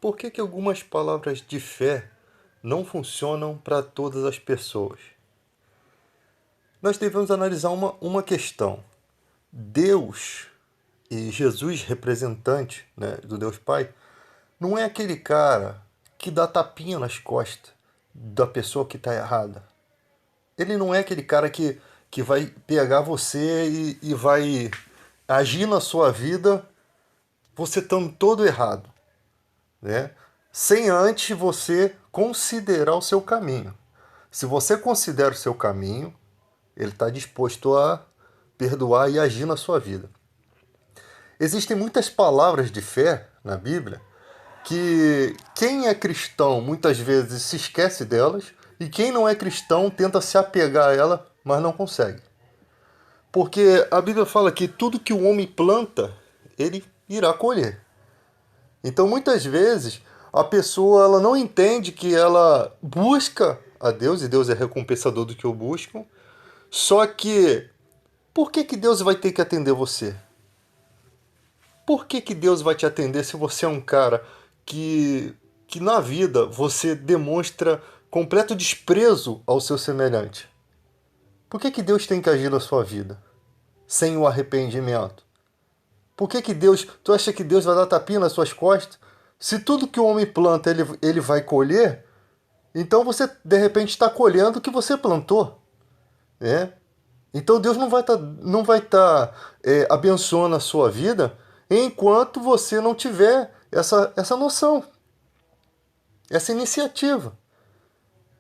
Por que que algumas palavras de fé não funcionam para todas as pessoas? Nós devemos analisar uma questão. Deus e Jesus, representante, né, do Deus Pai, não é aquele cara que dá tapinha nas costas da pessoa que está errada. Ele não é aquele cara que vai pegar você e vai agir na sua vida você estando todo errado, né? Sem antes você considerar o seu caminho. Se você considera o seu caminho, ele está disposto a perdoar e agir na sua vida. Existem muitas palavras de fé na Bíblia que quem é cristão muitas vezes se esquece delas e quem não é cristão tenta se apegar a ela, mas não consegue. Porque a Bíblia fala que tudo que o homem planta, ele irá colher. Então, muitas vezes, a pessoa ela não entende que ela busca a Deus, e Deus é recompensador do que o buscam, só que por que que Deus vai ter que atender você? Por que que Deus vai te atender se você é um cara que na vida você demonstra completo desprezo ao seu semelhante? Por que que Deus tem que agir na sua vida sem o arrependimento? Por que que Deus, tu acha que Deus vai dar tapinha nas suas costas? Se tudo que o homem planta ele vai colher, então você de repente está colhendo o que você plantou, né? Então Deus não vai tá abençoando a sua vida enquanto você não tiver essa noção, essa iniciativa.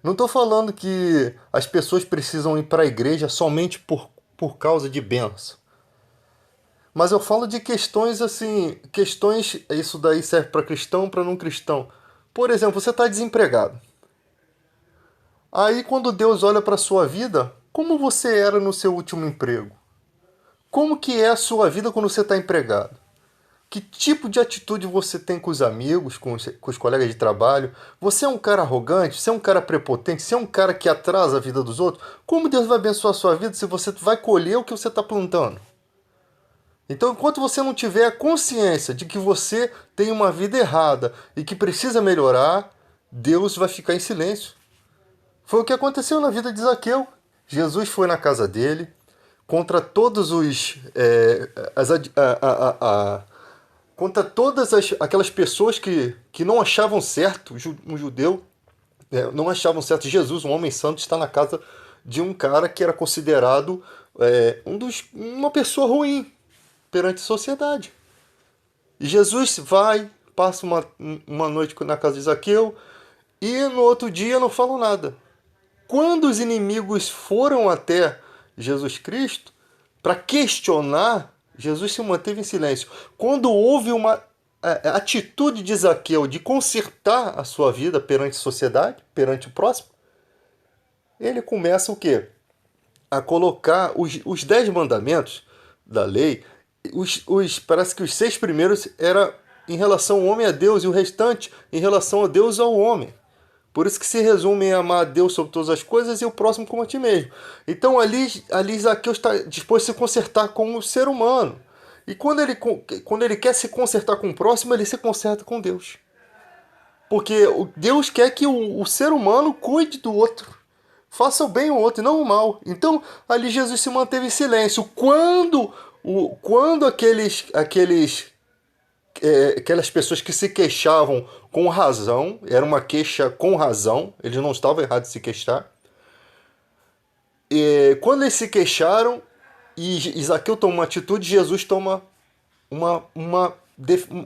Não estou falando que as pessoas precisam ir para a igreja somente por causa de bênção. Mas eu falo de questões assim, questões, isso daí serve para cristão, para não cristão. Por exemplo, você está desempregado. Aí quando Deus olha para a sua vida, como você era no seu último emprego? Como que é a sua vida quando você está empregado? Que tipo de atitude você tem com os amigos, com os colegas de trabalho? Você é um cara arrogante? Você é um cara prepotente? Você é um cara que atrasa a vida dos outros? Como Deus vai abençoar a sua vida se você vai colher o que você está plantando? Então, enquanto você não tiver a consciência de que você tem uma vida errada e que precisa melhorar, Deus vai ficar em silêncio. Foi o que aconteceu na vida de Zaqueu. Jesus foi na casa dele, contra todos os. As, a- contra todas aquelas pessoas que não achavam certo, um judeu, não achavam certo Jesus, um homem santo, estar na casa de um cara que era considerado uma pessoa ruim perante a sociedade. E Jesus vai, passa uma noite na casa de Zaqueu e no outro dia não fala nada. Quando os inimigos foram até Jesus Cristo para questionar, Jesus se manteve em silêncio. Quando houve uma atitude de Zaqueu de consertar a sua vida perante a sociedade, perante o próximo, ele começa o quê? A colocar os 10 mandamentos da lei. Parece que os 6 primeiros era em relação ao homem a Deus e o restante em relação a Deus ao homem. Por isso que se resume em amar a Deus sobre todas as coisas e o próximo como a ti mesmo. Então ali Zaqueu está disposto a se consertar com o ser humano. E quando ele quer se consertar com o próximo, ele se conserta com Deus. Porque Deus quer que o ser humano cuide do outro. Faça o bem ao outro e não o mal. Então ali Jesus se manteve em silêncio. Quando aquelas pessoas que se queixavam com razão, era uma queixa com razão, eles não estavam errados de se queixar. E quando eles se queixaram e Zaqueu toma uma atitude, Jesus toma uma, uma,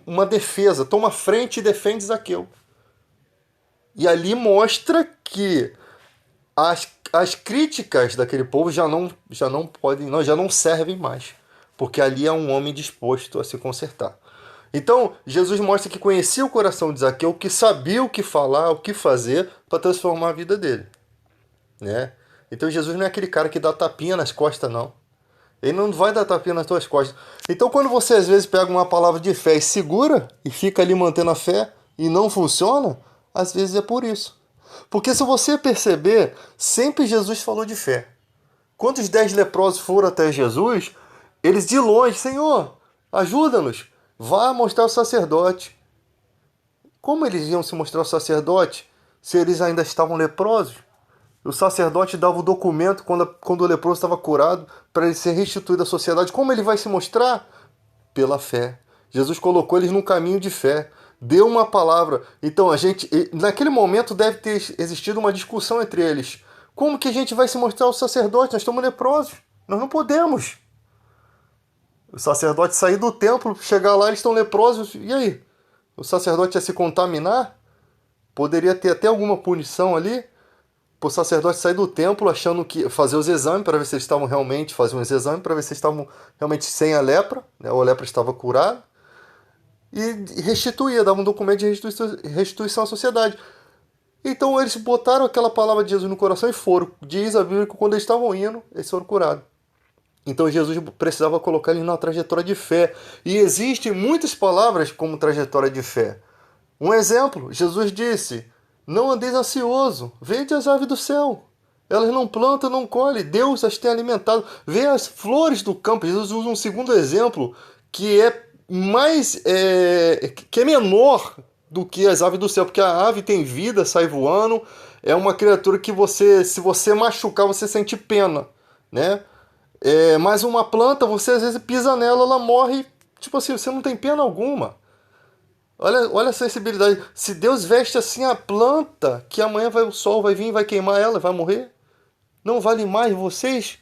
uma defesa, toma frente e defende Zaqueu. E ali mostra que as críticas daquele povo já não podem, não, já não servem mais, porque ali é um homem disposto a se consertar. Então, Jesus mostra que conhecia o coração de Zaqueu, que sabia o que falar, o que fazer para transformar a vida dele, né? Então, Jesus não é aquele cara que dá tapinha nas costas, não. Ele não vai dar tapinha nas tuas costas. Então, quando você às vezes pega uma palavra de fé e segura e fica ali mantendo a fé e não funciona, às vezes é por isso. Porque se você perceber, sempre Jesus falou de fé. Quando os 10 leprosos foram até Jesus, eles de longe, Senhor, ajuda-nos, vá mostrar ao sacerdote. Como eles iam se mostrar ao sacerdote se eles ainda estavam leprosos? O sacerdote dava o documento quando o leproso estava curado para ele ser restituído à sociedade. Como ele vai se mostrar? Pela fé. Jesus colocou eles num caminho de fé. Deu uma palavra. Então naquele momento deve ter existido uma discussão entre eles. Como que a gente vai se mostrar ao sacerdote? Nós estamos leprosos. Nós não podemos. O sacerdote sair do templo, chegar lá, eles estão leprosos. E aí? O sacerdote ia se contaminar? Poderia ter até alguma punição ali? O sacerdote sair do templo achando que fazer os exames para ver se eles estavam realmente, fazer uns exames para ver se eles estavam realmente sem a lepra, né? Ou a lepra estava curada, e restituía, dava um documento de restituição à sociedade. Então eles botaram aquela palavra de Jesus no coração e foram. Diz a Bíblia que quando eles estavam indo, eles foram curados. Então Jesus precisava colocar eles numa trajetória de fé. E existem muitas palavras como trajetória de fé. Um exemplo, Jesus disse: não andeis ansioso, vede as aves do céu. Elas não plantam, não colhem, Deus as tem alimentado. Vê as flores do campo. Jesus usa um segundo exemplo que é que é menor do que as aves do céu, porque a ave tem vida, sai voando, é uma criatura que se você machucar, você sente pena, né? Mas uma planta, você às vezes pisa nela, ela morre, tipo assim, você não tem pena alguma. Olha a sensibilidade. Se Deus veste assim a planta, que amanhã o sol vai vir e vai queimar ela, vai morrer, não vale mais vocês,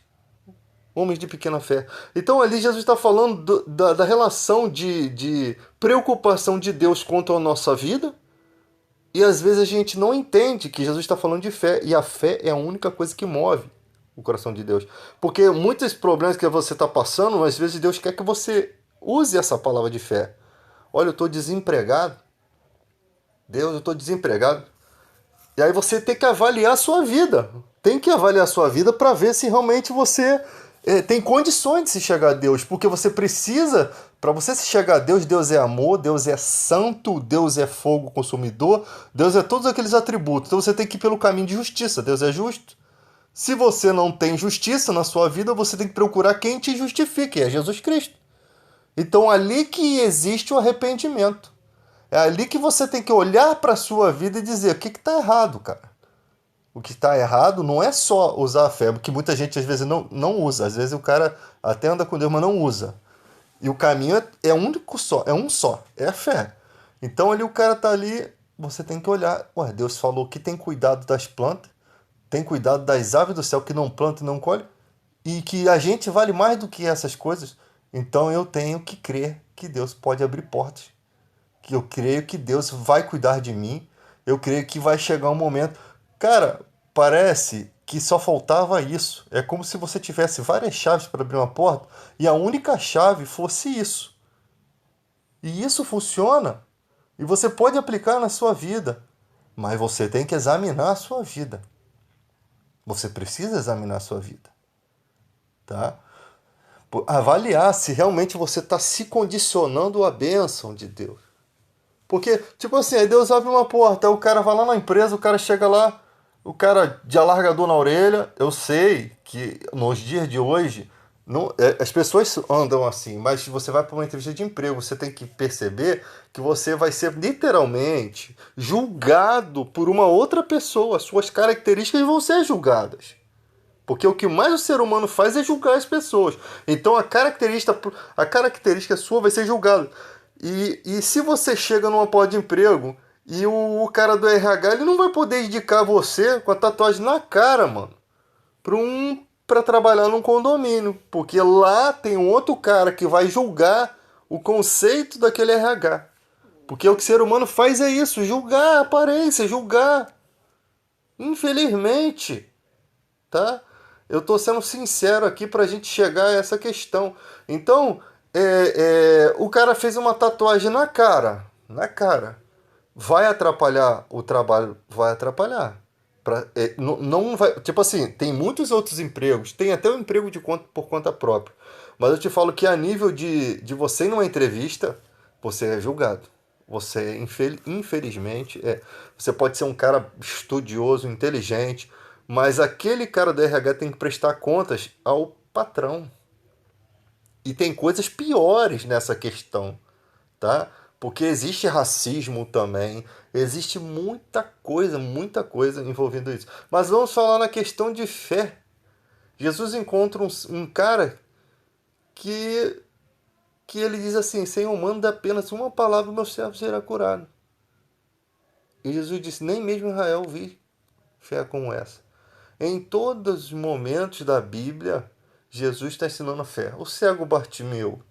homens de pequena fé. Então ali Jesus está falando da relação de preocupação de Deus quanto à nossa vida, e às vezes a gente não entende que Jesus está falando de fé, e a fé é a única coisa que move o coração de Deus. Porque muitos problemas que você está passando, às vezes Deus quer que você use essa palavra de fé. Olha, eu estou desempregado. Deus, eu estou desempregado. E aí você tem que avaliar a sua vida. Tem que avaliar a sua vida para ver se realmente você tem condições de se chegar a Deus. Porque você precisa, para você se chegar a Deus, Deus é amor, Deus é santo, Deus é fogo consumidor, Deus é todos aqueles atributos. Então você tem que ir pelo caminho de justiça. Deus é justo. Se você não tem justiça na sua vida, você tem que procurar quem te justifique, é Jesus Cristo. Então ali que existe o arrependimento. É ali que você tem que olhar para a sua vida e dizer o que está errado, cara. O que está errado não é só usar a fé, porque muita gente às vezes não usa. Às vezes o cara até anda com Deus, mas não usa. E o caminho é único só, é um só, é a fé. Então ali o cara tá ali, você tem que olhar. Ué, Deus falou que tem cuidado das plantas, tem cuidado das aves do céu que não plantam e não colhem, e que a gente vale mais do que essas coisas. Então eu tenho que crer que Deus pode abrir portas. Que eu creio que Deus vai cuidar de mim. Eu creio que vai chegar um momento. Cara, parece que só faltava isso. É como se você tivesse várias chaves para abrir uma porta e a única chave fosse isso. E isso funciona. E você pode aplicar na sua vida. Mas você tem que examinar a sua vida. Você precisa examinar a sua vida. Tá? Avaliar se realmente você está se condicionando à bênção de Deus. Porque, tipo assim, aí Deus abre uma porta, aí o cara vai lá na empresa, o cara chega lá, o cara de alargador na orelha. Eu sei que nos dias de hoje, as pessoas andam assim, mas se você vai para uma entrevista de emprego, você tem que perceber que você vai ser literalmente julgado por uma outra pessoa. Suas características vão ser julgadas. Porque o que mais o ser humano faz é julgar as pessoas. Então a característica sua vai ser julgada. E se você chega numa porta de emprego e o cara do RH ele não vai poder indicar você com a tatuagem na cara, mano, pra trabalhar num condomínio. Porque lá tem um outro cara que vai julgar o conceito daquele RH. Porque o que o ser humano faz é isso, julgar a aparência, julgar. Infelizmente, tá? Eu tô sendo sincero aqui pra gente chegar a essa questão. Então, o cara fez uma tatuagem na cara. Na cara. Vai atrapalhar o trabalho? Vai atrapalhar. Não vai, tipo assim, tem muitos outros empregos. Tem até o emprego por conta própria. Mas eu te falo que a nível de você ir numa entrevista, você é julgado. Você, infelizmente, você pode ser um cara estudioso, inteligente, mas aquele cara do RH tem que prestar contas ao patrão. E tem coisas piores nessa questão, tá? Porque existe racismo também, existe muita coisa envolvendo isso. Mas vamos falar na questão de fé. Jesus encontra um cara que, que ele diz assim: Senhor, manda apenas uma palavra, meu servo será curado. E Jesus disse: nem mesmo Israel vi fé como essa. Em todos os momentos da Bíblia, Jesus está ensinando a fé. O cego Bartimeu,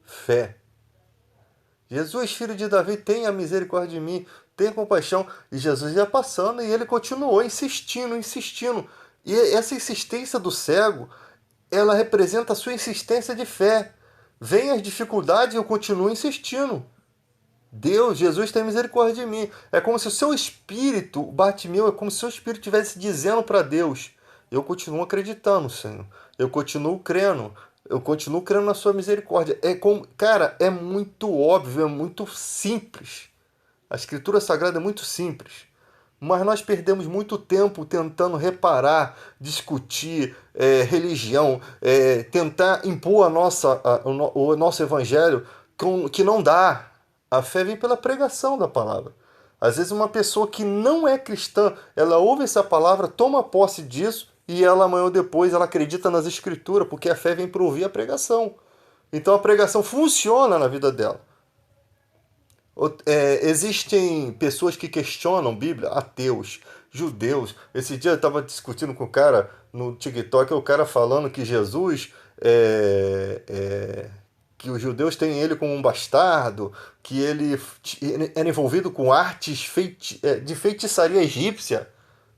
fé. Jesus, filho de Davi, tenha misericórdia de mim, tenha compaixão. E Jesus ia passando e ele continuou insistindo, insistindo. E essa insistência do cego, ela representa a sua insistência de fé. Vem as dificuldades e eu continuo insistindo. Deus, Jesus tem misericórdia de mim. É como se o seu espírito, o Bartimeu, é como se o seu espírito estivesse dizendo para Deus: eu continuo acreditando, Senhor. Eu continuo crendo. Eu continuo crendo na sua misericórdia. É como, cara, é muito óbvio, é muito simples. A Escritura Sagrada é muito simples. Mas nós perdemos muito tempo tentando reparar, discutir religião, tentar impor o nosso evangelho, que não dá. A fé vem pela pregação da palavra. Às vezes uma pessoa que não é cristã, ela ouve essa palavra, toma posse disso e ela amanhã ou depois ela acredita nas escrituras, porque a fé vem para ouvir a pregação. Então a pregação funciona na vida dela. Existem pessoas que questionam Bíblia, ateus, judeus. Esse dia eu estava discutindo com o cara no TikTok, o cara falando que Jesus que os judeus têm ele como um bastardo, que ele era envolvido com artes de feitiçaria egípcia.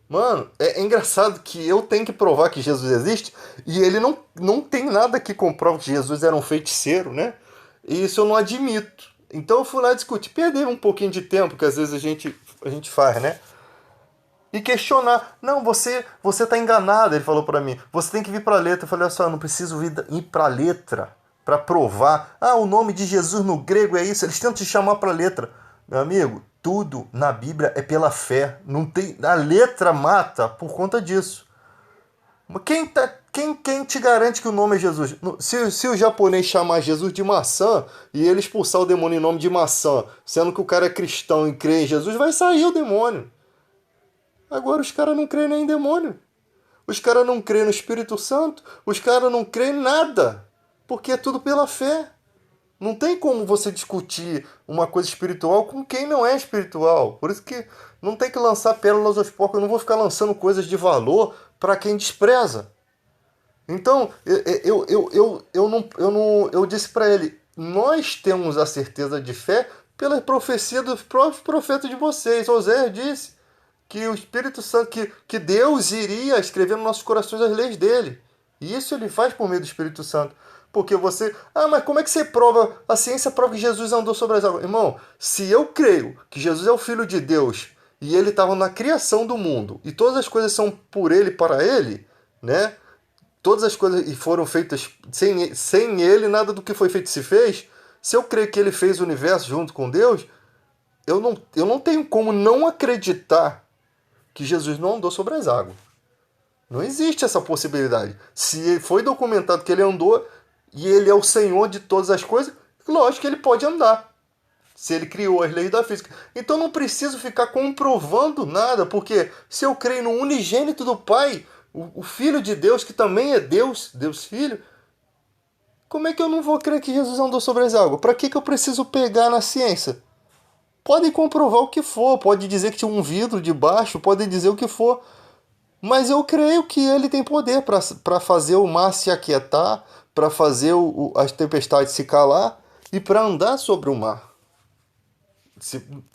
Mano, é engraçado que eu tenho que provar que Jesus existe e ele não tem nada que comprove que Jesus era um feiticeiro, né? E isso eu não admito. Então eu fui lá discutir, perder um pouquinho de tempo, que às vezes a gente faz, né? E questionar. Não, você tá enganado, ele falou pra mim. Você tem que vir pra letra. Eu falei, olha só, eu não preciso ir pra letra pra provar. Ah, o nome de Jesus no grego é isso. Eles tentam te chamar pra letra. Meu amigo, tudo na Bíblia é pela fé. Não tem, a letra mata por conta disso. Quem te garante que o nome é Jesus? Se o japonês chamar Jesus de maçã e ele expulsar o demônio em nome de maçã, sendo que o cara é cristão e crê em Jesus, vai sair o demônio. Agora os caras não creem nem em demônio. Os caras não creem no Espírito Santo. Os caras não creem em nada. Porque é tudo pela fé. Não tem como você discutir uma coisa espiritual com quem não é espiritual. Por isso que não tem que lançar pérolas aos porcos. Eu não vou ficar lançando coisas de valor para quem despreza. Então, eu disse para ele, nós temos a certeza de fé pela profecia do próprio profeta de vocês. Oséias disse que o Espírito Santo, que Deus iria escrever nos nossos corações as leis dele. E isso ele faz por meio do Espírito Santo. Porque você... Ah, mas como é que você prova? A ciência prova que Jesus andou sobre as águas. Irmão, se eu creio que Jesus é o Filho de Deus e ele estava na criação do mundo e todas as coisas são por ele e para ele, né? Todas as coisas e foram feitas sem ele, nada do que foi feito se fez. Se eu creio que ele fez o universo junto com Deus, eu não tenho como não acreditar que Jesus não andou sobre as águas. Não existe essa possibilidade. Se foi documentado que ele andou e ele é o Senhor de todas as coisas, lógico que ele pode andar. Se ele criou as leis da física. Então não preciso ficar comprovando nada, porque se eu creio no unigênito do Pai, o Filho de Deus, que também é Deus, Deus Filho, como é que eu não vou crer que Jesus andou sobre as águas? Para que eu preciso pegar na ciência? Podem comprovar o que for, pode dizer que tinha um vidro debaixo, podem dizer o que for. Mas eu creio que ele tem poder para fazer o mar se aquietar, para fazer as tempestades se calar e para andar sobre o mar.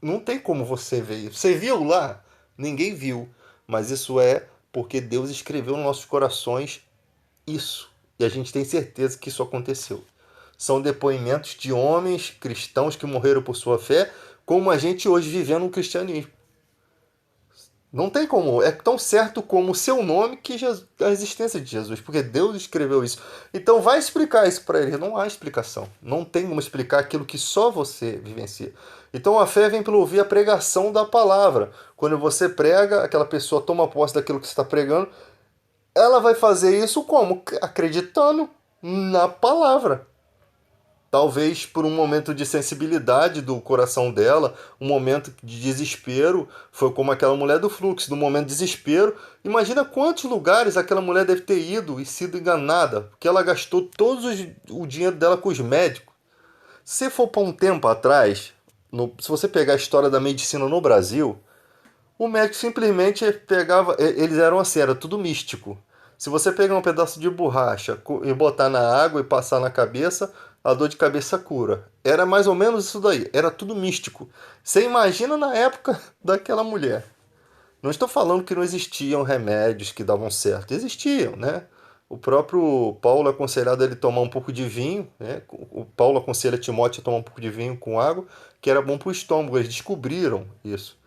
Não tem como você ver isso. Você viu lá? Ninguém viu. Mas isso é porque Deus escreveu nos nossos corações isso. E a gente tem certeza que isso aconteceu. São depoimentos de homens cristãos que morreram por sua fé, como a gente hoje vivendo um cristianismo. Não tem como, é tão certo como o seu nome que a existência de Jesus, porque Deus escreveu isso. Então vai explicar isso para ele, não há explicação. Não tem como explicar aquilo que só você vivencia. Então a fé vem pelo ouvir a pregação da palavra. Quando você prega, aquela pessoa toma posse daquilo que você está pregando, ela vai fazer isso como? Acreditando na palavra. Talvez por um momento de sensibilidade do coração dela, um momento de desespero, foi como aquela mulher do fluxo, no momento de desespero. Imagina quantos lugares aquela mulher deve ter ido e sido enganada, porque ela gastou o dinheiro dela com os médicos. Se for para um tempo atrás, se você pegar a história da medicina no Brasil, o médico simplesmente pegava. Eles eram assim, era tudo místico. Se você pegar um pedaço de borracha e botar na água e passar na cabeça, a dor de cabeça cura. Era mais ou menos isso daí. Era tudo místico. Você imagina na época daquela mulher. Não estou falando que não existiam remédios que davam certo. Existiam, né? O próprio Paulo aconselhado ele tomar um pouco de vinho, né? O Paulo aconselha Timóteo a tomar um pouco de vinho com água, que era bom para o estômago. Eles descobriram isso.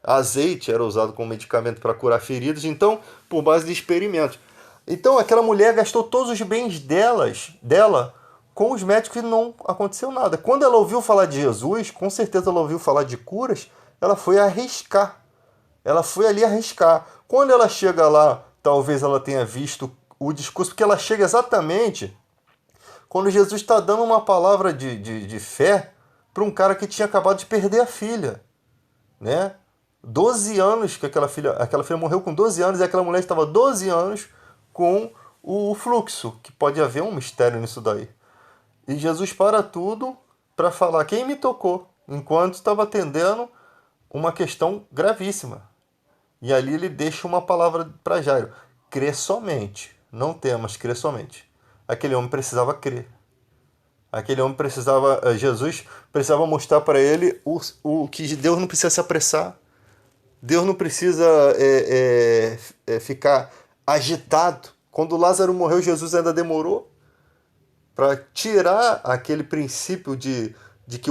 Azeite era usado como medicamento para curar feridas, então, por base de experimentos. Então, aquela mulher gastou todos os bens dela com os médicos e não aconteceu nada. Quando ela ouviu falar de Jesus, com certeza ela ouviu falar de curas, ela foi arriscar. Ela foi ali arriscar. Quando ela chega lá, talvez ela tenha visto o discurso, porque ela chega exatamente quando Jesus está dando uma palavra de fé para um cara que tinha acabado de perder a filha, né? 12 anos que aquela filha morreu com 12 anos e aquela mulher estava 12 anos com o fluxo, que pode haver um mistério nisso daí. E Jesus para tudo para falar quem me tocou, enquanto estava atendendo uma questão gravíssima. E ali ele deixa uma palavra para Jairo: crê somente, não temas, crê somente. Aquele homem precisava crer. Aquele homem precisava, Jesus precisava mostrar para ele o que Deus não precisa se apressar. Deus não precisa ficar agitado. Quando Lázaro morreu, Jesus ainda demorou para tirar aquele princípio de que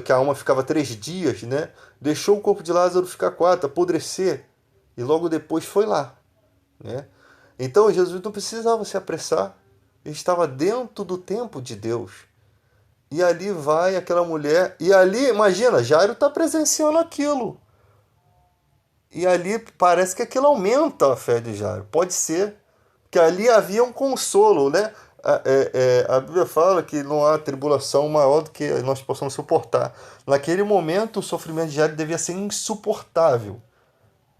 que a alma ficava 3 dias, né? Deixou o corpo de Lázaro ficar 4, apodrecer, e logo depois foi lá, né? Então Jesus não precisava se apressar, ele estava dentro do tempo de Deus. E ali vai aquela mulher, e ali, imagina, Jairo está presenciando aquilo. E ali parece que aquilo aumenta a fé de Jairo. Pode ser que ali havia um consolo, né? A Bíblia fala que não há tribulação maior do que nós possamos suportar. Naquele momento, o sofrimento de Jairo devia ser insuportável.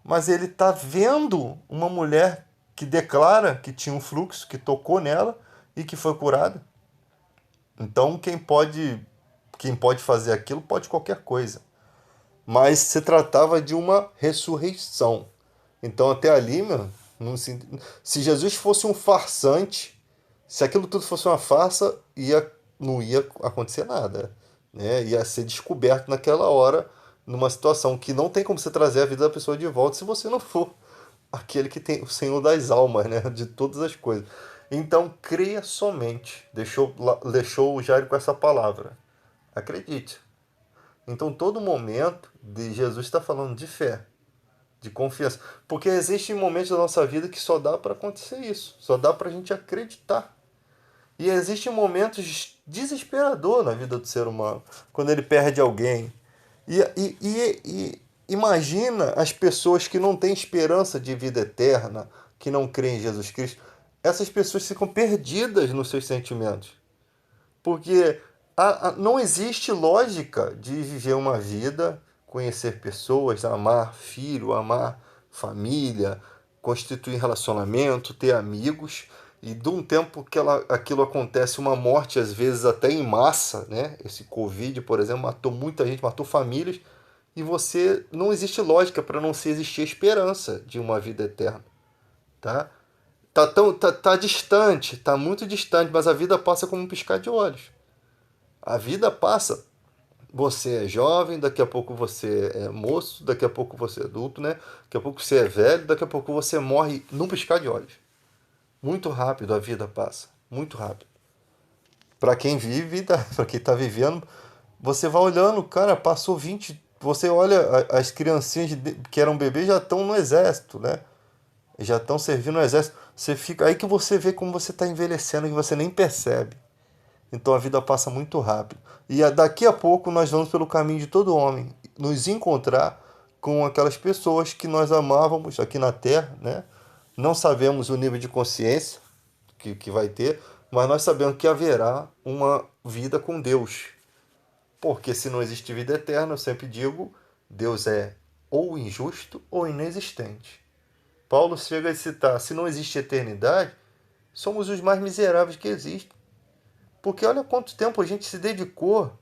Mas ele está vendo uma mulher que declara que tinha um fluxo, que tocou nela e que foi curada. Então, quem pode fazer aquilo pode qualquer coisa. Mas se tratava de uma ressurreição. Então, até ali, meu, se Jesus fosse um farsante, se aquilo tudo fosse uma farsa, não ia acontecer nada, né? Ia ser descoberto naquela hora, numa situação que não tem como você trazer a vida da pessoa de volta se você não for aquele que tem o Senhor das almas, né? De todas as coisas. Então, creia somente. Deixou o Jairo com essa palavra. Acredite. Então, todo momento de Jesus está falando de fé, de confiança. Porque existem momentos da nossa vida que só dá para acontecer isso. Só dá para a gente acreditar. E existem momentos desesperadores na vida do ser humano. Quando ele perde alguém. E imagina as pessoas que não têm esperança de vida eterna, que não creem em Jesus Cristo. Essas pessoas ficam perdidas nos seus sentimentos. Porque não existe lógica de viver uma vida, conhecer pessoas, amar filho, amar família, constituir relacionamento, ter amigos, e de um tempo que aquilo acontece, uma morte às vezes até em massa, né? Esse Covid, por exemplo, matou muita gente, matou famílias, e você não existe lógica para não se existir esperança de uma vida eterna, tá? Tá distante, tá muito distante, mas a vida passa como um piscar de olhos. A vida passa. Você é jovem, daqui a pouco você é moço, daqui a pouco você é adulto, né? Daqui a pouco você é velho, daqui a pouco você morre num piscar de olhos. Muito rápido a vida passa, muito rápido. Para quem vive, para quem tá vivendo, você vai olhando, cara, passou 20. Você olha as criancinhas que eram bebês já estão no exército, né? Já estão servindo no exército. Você fica aí que você vê como você está envelhecendo que você nem percebe. Então a vida passa muito rápido. E daqui a pouco nós vamos pelo caminho de todo homem, nos encontrar com aquelas pessoas que nós amávamos aqui na Terra, né? Não sabemos o nível de consciência que vai ter, mas nós sabemos que haverá uma vida com Deus. Porque se não existe vida eterna, eu sempre digo, Deus é ou injusto ou inexistente. Paulo chega a citar, se não existe eternidade, somos os mais miseráveis que existem. Porque olha quanto tempo a gente se dedicou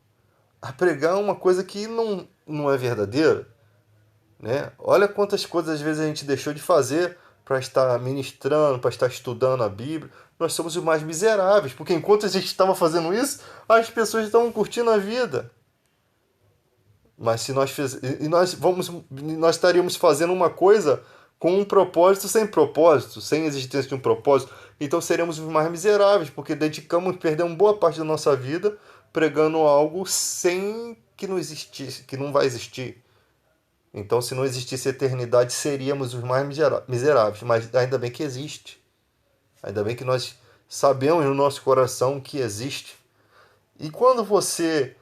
a pregar uma coisa que não é verdadeira, né? Olha quantas coisas às vezes a gente deixou de fazer para estar ministrando, para estar estudando a Bíblia. Nós somos os mais miseráveis, porque enquanto a gente estava fazendo isso, as pessoas estavam curtindo a vida. Mas se nós fiz... e nós estaríamos fazendo uma coisa com um propósito sem propósito, sem existência de um propósito, então seremos os mais miseráveis, porque perdemos boa parte da nossa vida pregando algo sem que não existisse, que não vai existir. Então, se não existisse eternidade, seríamos os mais miseráveis. Mas ainda bem que existe. Ainda bem que nós sabemos no nosso coração que existe. E quando você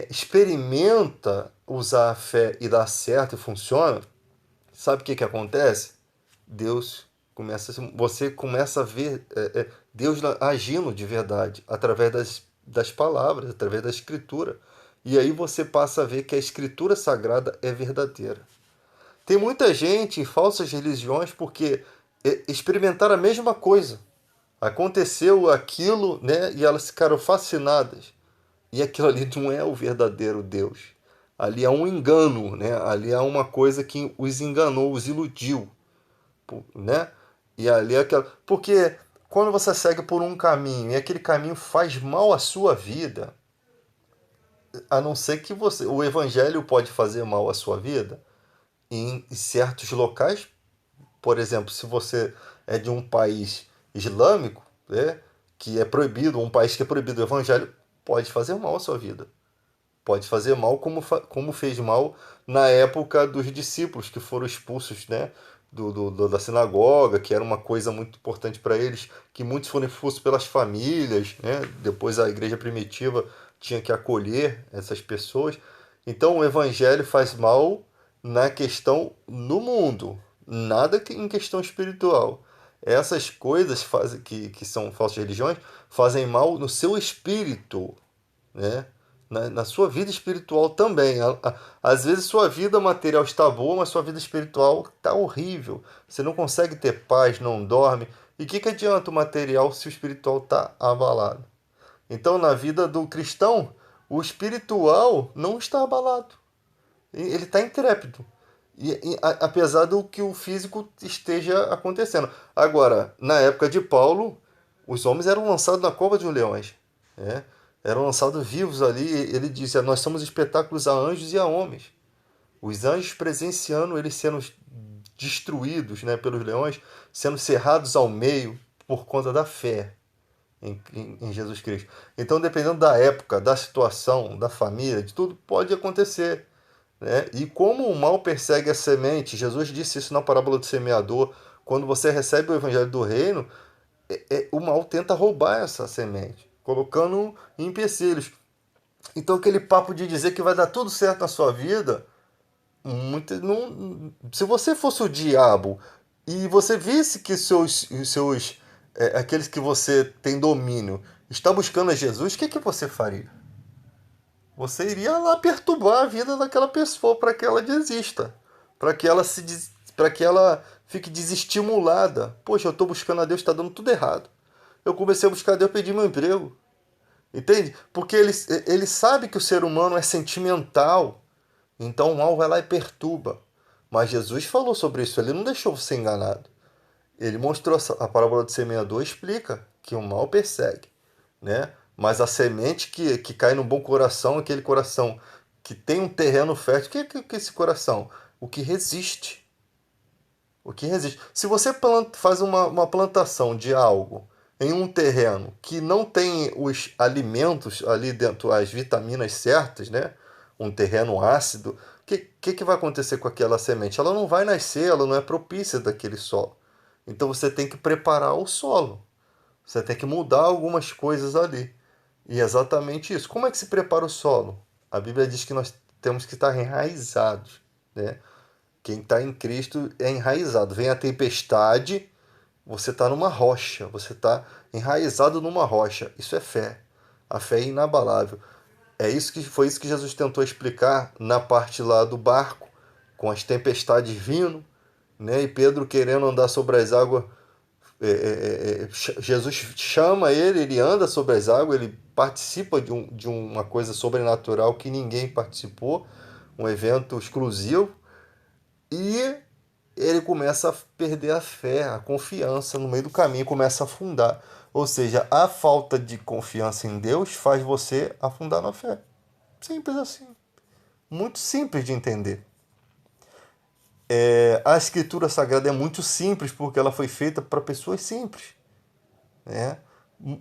experimenta usar a fé e dá certo e funciona, sabe o que acontece? Você começa a ver Deus agindo de verdade através das palavras, através da escritura. E aí você passa a ver que a escritura sagrada é verdadeira. Tem muita gente em falsas religiões porque experimentaram a mesma coisa. Aconteceu aquilo, né? E elas ficaram fascinadas. E aquilo ali não é o verdadeiro Deus. Ali é um engano, né? Ali é uma coisa que os enganou, os iludiu, né? E ali é aquela... Porque quando você segue por um caminho e aquele caminho faz mal à sua vida, a não ser que você... O evangelho pode fazer mal à sua vida em certos locais. Por exemplo, se você é de um país islâmico, né, que é proibido, um país que é proibido o evangelho, pode fazer mal à sua vida. Pode fazer mal como fez mal na época dos discípulos que foram expulsos, né, da sinagoga, que era uma coisa muito importante para eles, que muitos foram expulsos pelas famílias, né? Depois a igreja primitiva tinha que acolher essas pessoas. Então o evangelho faz mal na questão no mundo, nada em questão espiritual. Essas coisas que são falsas religiões fazem mal no seu espírito, né? Na sua vida espiritual também. Às vezes sua vida material está boa, mas sua vida espiritual está horrível. Você não consegue ter paz, não dorme. E o que adianta o material se o espiritual está abalado? Então, na vida do cristão, o espiritual não está abalado. Ele está intrépido. Apesar do que o físico esteja acontecendo. Agora, na época de Paulo, os homens eram lançados na cova de leões, né? Eram lançados vivos ali. Ele dizia: nós somos espetáculos a anjos e a homens. Os anjos presenciando eles sendo destruídos, né, pelos leões, sendo cerrados ao meio por conta da fé em Jesus Cristo. Então, dependendo da época, da situação, da família, de tudo, pode acontecer, né? E como o mal persegue a semente, Jesus disse isso na parábola do semeador. Quando você recebe o evangelho do reino, o mal tenta roubar essa semente, colocando em empecilhos. Então aquele papo de dizer que vai dar tudo certo na sua vida, se você fosse o diabo e você visse que aqueles que você tem domínio está buscando a Jesus, o que você faria? Você iria lá perturbar a vida daquela pessoa para que ela desista, para que ela fique desestimulada. Poxa, eu estou buscando a Deus, está dando tudo errado. Eu comecei a buscar a Deus, pedi meu emprego. Entende? Porque ele sabe que o ser humano é sentimental. Então o mal vai lá e perturba. Mas Jesus falou sobre isso, ele não deixou você enganado. Ele mostrou a parábola do semeador, explica que o mal persegue, né? Mas a semente que cai no bom coração, aquele coração que tem um terreno fértil, que é esse coração? O que resiste. O que resiste. Se você faz uma plantação de algo em um terreno que não tem os alimentos ali dentro, as vitaminas certas, né? Um terreno ácido, que vai acontecer com aquela semente? Ela não vai nascer, ela não é propícia daquele solo. Então você tem que preparar o solo. Você tem que mudar algumas coisas ali. E é exatamente isso. Como é que se prepara o solo? A Bíblia diz que nós temos que estar enraizados, né? Quem está em Cristo é enraizado. Vem a tempestade, você está numa rocha, você está enraizado numa rocha. Isso é fé. A fé é inabalável. Foi isso que Jesus tentou explicar na parte lá do barco, com as tempestades vindo, né? E Pedro querendo andar sobre as águas. Jesus chama ele anda sobre as águas, ele participa de uma coisa sobrenatural que ninguém participou, um evento exclusivo, e ele começa a perder a fé, a confiança no meio do caminho, começa a afundar. Ou seja, a falta de confiança em Deus faz você afundar na fé. Simples assim. Muito simples de entender. A escritura sagrada é muito simples porque ela foi feita para pessoas simples, né?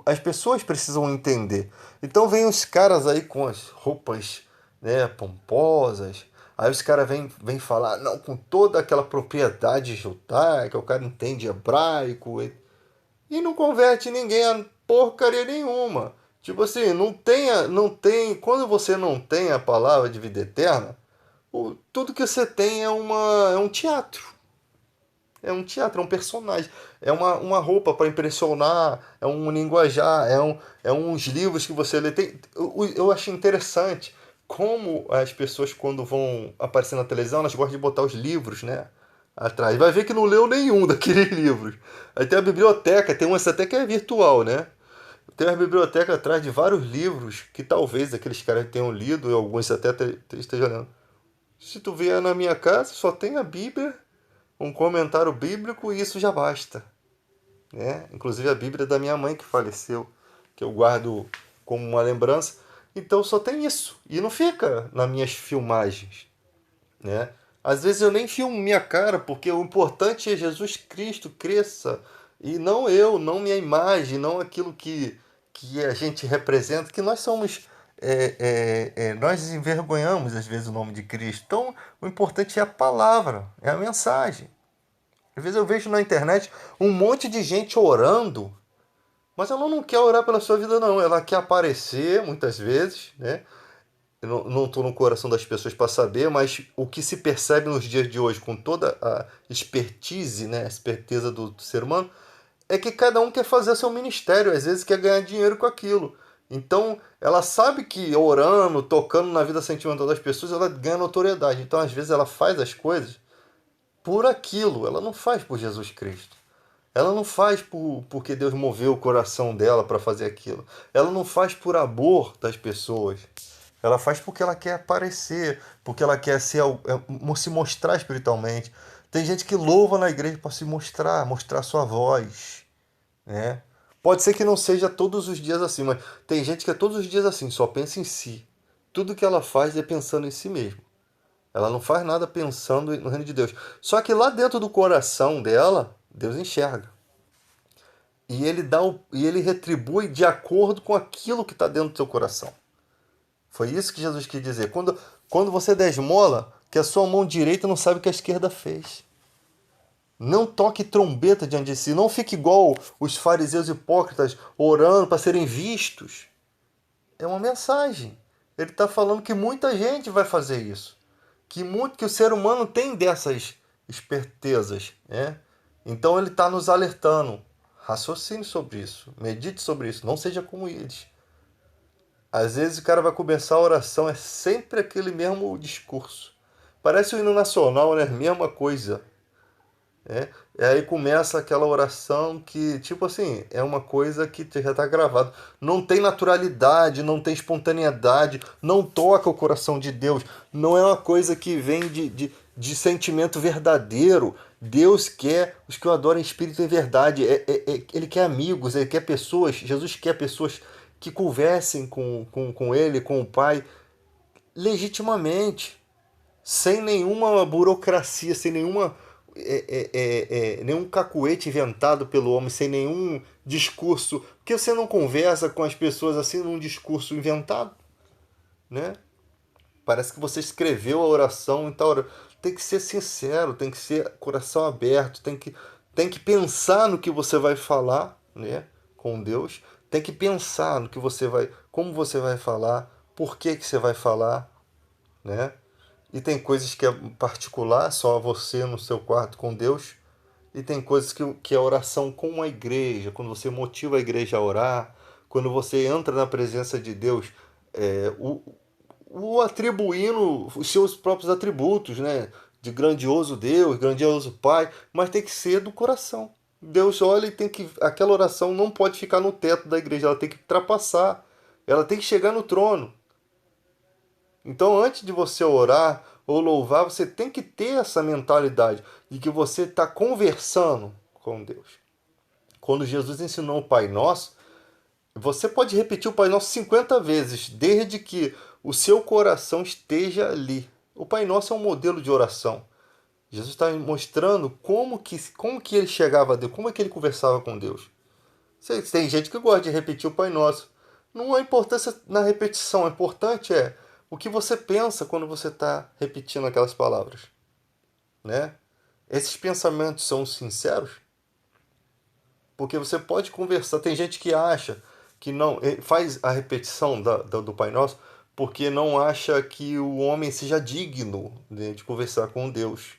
As pessoas precisam entender. Então vem os caras aí com as roupas, né, pomposas. Aí os caras vêm falar, não, com toda aquela propriedade judaica, o cara entende hebraico e não converte ninguém a porcaria nenhuma. Tipo assim, não tem, quando você não tem a palavra de vida eterna, tudo que você tem é um teatro. É um teatro, é um personagem, é uma roupa para impressionar, é um linguajar, é uns livros que você lê. Eu achei interessante como as pessoas, quando vão aparecer na televisão, elas gostam de botar os livros, né? Atrás. Vai ver que não leu nenhum daqueles livros. Aí tem a biblioteca, tem uma até que é virtual, né? Tem uma biblioteca atrás de vários livros que talvez aqueles caras tenham lido e alguns até estejam lendo. Se tu vier na minha casa, só tem a Bíblia, um comentário bíblico e isso já basta, né? Inclusive a Bíblia da minha mãe que faleceu, que eu guardo como uma lembrança. Então só tem isso e não fica nas minhas filmagens, né? Às vezes eu nem filmo minha cara porque o importante é Jesus Cristo cresça e não eu, não minha imagem, não aquilo que a gente representa, que nós somos nós envergonhamos às vezes o nome de Cristo. Então o importante é a palavra, é a mensagem. Às vezes eu vejo na internet um monte de gente orando, mas ela não quer orar pela sua vida, não. Ela quer aparecer, muitas vezes, né? Eu não estou no coração das pessoas para saber, mas o que se percebe nos dias de hoje, com toda a expertise, né? A esperteza do ser humano, é que cada um quer fazer seu ministério, às vezes quer ganhar dinheiro com aquilo. Então, ela sabe que orando, tocando na vida sentimental das pessoas, ela ganha notoriedade. Então, às vezes, ela faz as coisas por aquilo, ela não faz por Jesus Cristo. Ela não faz porque Deus moveu o coração dela para fazer aquilo. Ela não faz por amor das pessoas. Ela faz porque ela quer aparecer, porque ela quer se mostrar espiritualmente. Tem gente que louva na igreja para se mostrar, mostrar sua voz, né? Pode ser que não seja todos os dias assim, mas tem gente que é todos os dias assim, só pensa em si. Tudo que ela faz é pensando em si mesma. Ela não faz nada pensando no reino de Deus. Só que lá dentro do coração dela, Deus enxerga. E ele retribui de acordo com aquilo que está dentro do seu coração. Foi isso que Jesus quis dizer. Quando você der esmola, que a sua mão direita não sabe o que a esquerda fez. Não toque trombeta diante de si. Não fique igual os fariseus hipócritas orando para serem vistos. É uma mensagem. Ele está falando que muita gente vai fazer isso. Que o ser humano tem dessas espertezas, né? Então ele está nos alertando. Raciocine sobre isso. Medite sobre isso. Não seja como eles. Às vezes o cara vai começar a oração, é sempre aquele mesmo discurso. Parece o hino nacional, né? Mesma coisa. Né? E aí começa aquela oração que, tipo assim, é uma coisa que já está gravado. Não tem naturalidade, não tem espontaneidade, não toca o coração de Deus. Não é uma coisa que vem de sentimento verdadeiro. Deus quer os que o adoram em espírito e em verdade. Ele quer amigos, ele quer pessoas. Jesus quer pessoas que conversem com ele, com o Pai, legitimamente, sem nenhuma burocracia, sem nenhum cacuete inventado pelo homem, sem nenhum discurso. Porque você não conversa com as pessoas assim num discurso inventado, né? Parece que você escreveu a oração e tal. Tem que ser sincero, tem que ser coração aberto, tem que pensar no que você vai falar, né, com Deus. Tem que pensar no que você vai, como você vai falar, por que você vai falar, né? E tem coisas que é particular, só você no seu quarto com Deus. E tem coisas que a oração com a igreja, quando você motiva a igreja a orar, quando você entra na presença de Deus, é, o atribuindo os seus próprios atributos, né? De grandioso Deus, grandioso Pai, mas tem que ser do coração. Deus olha e tem que. Aquela oração não pode ficar no teto da igreja, ela tem que ultrapassar, ela tem que chegar no trono. Então, antes de você orar ou louvar, você tem que ter essa mentalidade de que você está conversando com Deus. Quando Jesus ensinou o Pai Nosso, você pode repetir o Pai Nosso 50 vezes, desde que o seu coração esteja ali. O Pai Nosso é um modelo de oração. Jesus está mostrando como que ele chegava a Deus, como é que ele conversava com Deus. Tem gente que gosta de repetir o Pai Nosso. Não há importância na repetição, o importante é o que você pensa quando você está repetindo aquelas palavras, né? Esses pensamentos são sinceros? Porque você pode conversar. Tem gente que acha que não faz a repetição do Pai Nosso porque não acha que o homem seja digno, né, de conversar com Deus.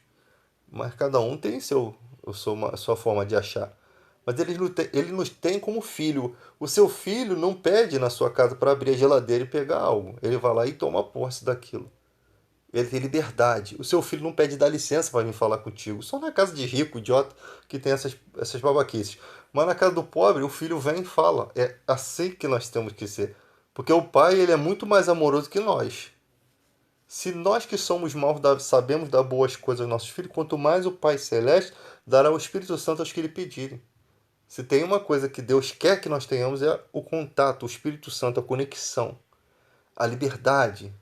Mas cada um tem sua forma de achar. Mas ele nos tem como filho. O seu filho não pede na sua casa para abrir a geladeira e pegar algo. Ele vai lá e toma posse daquilo. Ele tem liberdade. O seu filho não pede dar licença para vir falar contigo. Só na casa de rico, idiota, que tem essas babaquices. Mas na casa do pobre, o filho vem e fala. É assim que nós temos que ser. Porque o pai, ele é muito mais amoroso que nós. Se nós que somos maus sabemos dar boas coisas aos nossos filhos, quanto mais o Pai Celeste dará o Espírito Santo aos que lhe pedirem. Se tem uma coisa que Deus quer que nós tenhamos é o contato, o Espírito Santo, a conexão, a liberdade,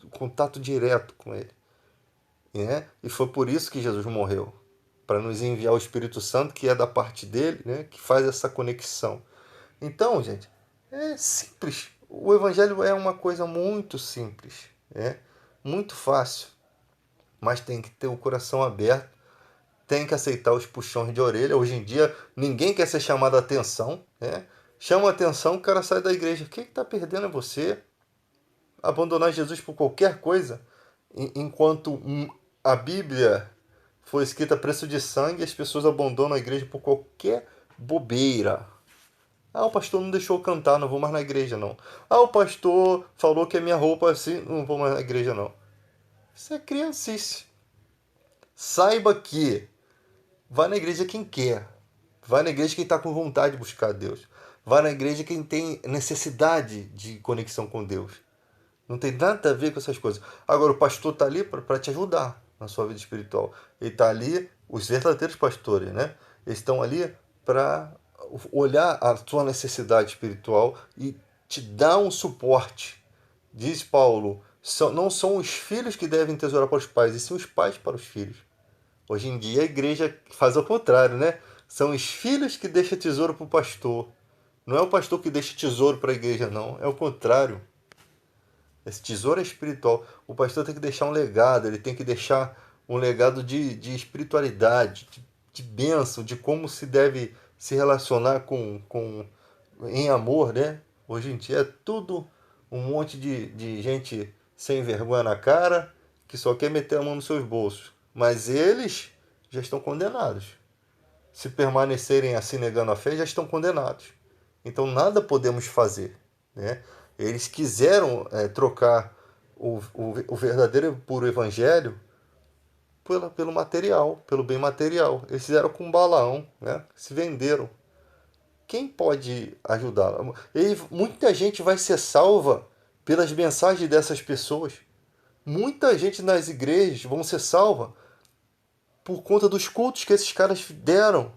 o contato direto com Ele. Né? E foi por isso que Jesus morreu, para nos enviar o Espírito Santo, que é da parte dele, né? Que faz essa conexão. Então, gente, é simples. O Evangelho é uma coisa muito simples, né? Muito fácil, mas tem que ter o coração aberto, tem que aceitar os puxões de orelha. Hoje em dia, ninguém quer ser chamado a atenção, né? Chama a atenção, o cara sai da igreja. O que está perdendo é você? Abandonar Jesus por qualquer coisa, enquanto a Bíblia foi escrita a preço de sangue, as pessoas abandonam a igreja por qualquer bobeira. Ah, o pastor não deixou eu cantar, não vou mais na igreja não. Ah, o pastor falou que a minha roupa é assim, não vou mais na igreja não. Isso é criancice. Saiba que vai na igreja quem quer. Vai na igreja quem está com vontade de buscar Deus. Vai na igreja quem tem necessidade de conexão com Deus. Não tem nada a ver com essas coisas. Agora, o pastor está ali para te ajudar na sua vida espiritual. Ele está ali, os verdadeiros pastores, né? Eles estão ali para olhar a tua necessidade espiritual e te dar um suporte. Diz Paulo, não são os filhos que devem tesourar para os pais, e sim os pais para os filhos. Hoje em dia a igreja faz o contrário, né? São os filhos que deixam tesouro para o pastor. Não é o pastor que deixa tesouro para a igreja, não. É o contrário. Esse tesouro é espiritual. O pastor tem que deixar um legado, ele tem que deixar um legado de espiritualidade, de bênção, de como se deve se relacionar em amor, né? Hoje em dia é tudo um monte de gente sem vergonha na cara que só quer meter a mão nos seus bolsos. Mas eles já estão condenados. Se permanecerem assim negando a fé, já estão condenados. Então nada podemos fazer, né? Eles quiseram trocar o verdadeiro e puro evangelho pelo material, pelo bem material. Eles fizeram com Balaão, né? Se venderam. Quem pode ajudar? Muita gente vai ser salva pelas mensagens dessas pessoas. Muita gente nas igrejas vão ser salva por conta dos cultos que esses caras deram.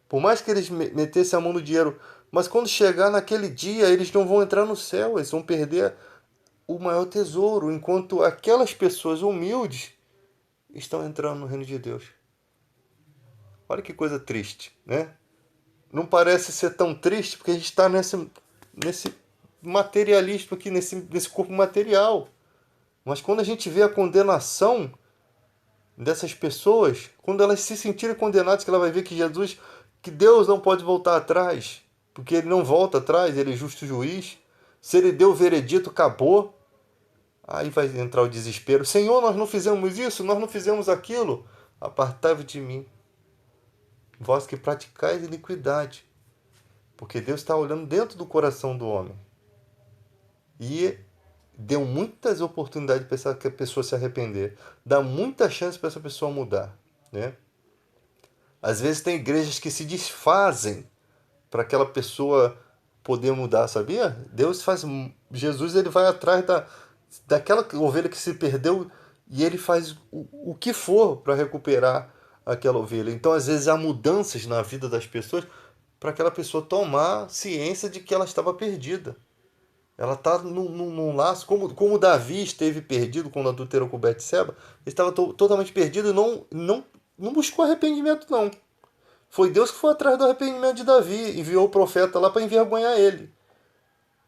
Por mais que eles metessem a mão no dinheiro, mas quando chegar naquele dia, eles não vão entrar no céu, eles vão perder o maior tesouro, enquanto aquelas pessoas humildes estão entrando no reino de Deus. Olha que coisa triste, né? Não parece ser tão triste porque a gente está nesse materialismo aqui, nesse corpo material. Mas quando a gente vê a condenação dessas pessoas, quando elas se sentirem condenadas, que ela vai ver que Deus não pode voltar atrás, porque ele não volta atrás, ele é justo juiz. Se ele deu o veredito, acabou. Aí vai entrar o desespero. Senhor, nós não fizemos isso, nós não fizemos aquilo. Apartai-vos de mim. vós que praticais iniquidade. Porque Deus está olhando dentro do coração do homem. E deu muitas oportunidades para essa pessoa se arrepender. Dá muita chance para essa pessoa mudar. Né? Às vezes tem igrejas que se desfazem para aquela pessoa poder mudar, sabia? Deus faz. Jesus ele vai atrás daquela ovelha que se perdeu e ele faz o que for para recuperar aquela ovelha. Então, às vezes, há mudanças na vida das pessoas para aquela pessoa tomar ciência de que ela estava perdida. Ela está num laço, como Davi esteve perdido quando adulterou com Betseba, ele estava totalmente perdido e não buscou arrependimento, não. Foi Deus que foi atrás do arrependimento de Davi, enviou o profeta lá para envergonhar ele.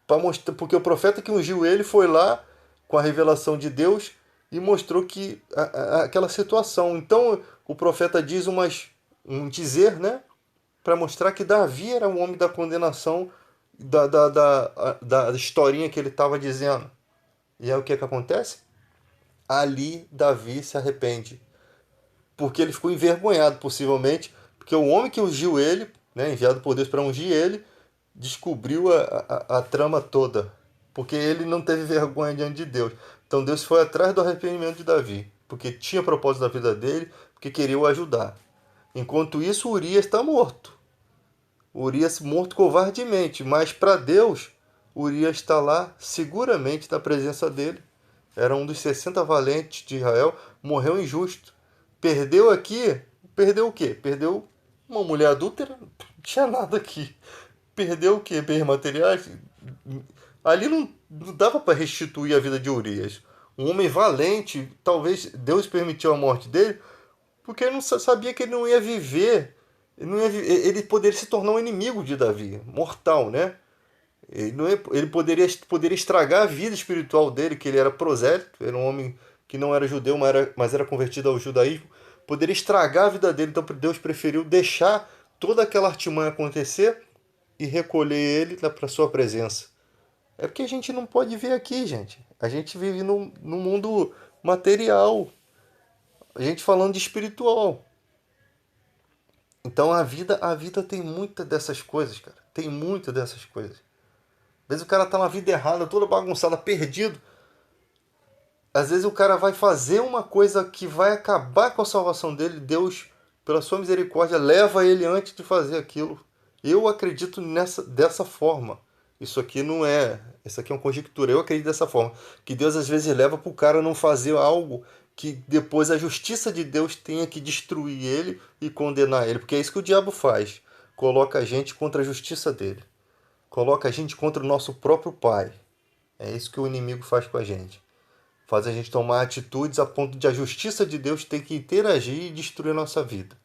Para mostrar, porque o profeta que ungiu ele foi lá com a revelação de Deus e mostrou que aquela situação. Então o profeta diz um dizer, né, para mostrar que Davi era o homem da condenação da historinha que ele estava dizendo. E aí o que acontece? Ali Davi se arrepende. Porque ele ficou envergonhado, possivelmente, porque o homem que ungiu ele, né, enviado por Deus para ungir ele, descobriu a trama toda. Porque ele não teve vergonha diante de Deus. Então Deus foi atrás do arrependimento de Davi. Porque tinha propósito da vida dele, porque queria o ajudar. Enquanto isso, Urias está morto. Urias morto covardemente. Mas para Deus, Urias está lá seguramente na presença dele. Era um dos 60 valentes de Israel. Morreu injusto. Perdeu aqui. Perdeu o quê? Perdeu uma mulher adúltera? Não tinha nada aqui. Perdeu o quê? Bens materiais? Ali não dava para restituir a vida de Urias. Um homem valente, talvez Deus permitiu a morte dele, porque ele não sabia que ele não ia viver. Ele poderia se tornar um inimigo de Davi, mortal, né? Ele poderia estragar a vida espiritual dele, que ele era prosélito, era um homem que não era judeu, mas era convertido ao judaísmo. Poderia estragar a vida dele, então Deus preferiu deixar toda aquela artimanha acontecer e recolher ele para sua presença. É porque a gente não pode ver aqui, gente. A gente vive num mundo material. A gente falando de espiritual. Então a vida tem muita dessas coisas, cara. Tem muita dessas coisas. Às vezes o cara tá na vida errada, toda bagunçada, perdido. Às vezes o cara vai fazer uma coisa que vai acabar com a salvação dele. Deus, pela sua misericórdia, leva ele antes de fazer aquilo. Eu acredito dessa forma. Isso aqui não é. Isso aqui é uma conjectura. Eu acredito dessa forma. Que Deus às vezes leva para o cara não fazer algo que depois a justiça de Deus tenha que destruir ele e condenar ele. Porque é isso que o diabo faz. Coloca a gente contra a justiça dele. Coloca a gente contra o nosso próprio pai. É isso que o inimigo faz com a gente. Faz a gente tomar atitudes a ponto de a justiça de Deus ter que interagir e destruir a nossa vida.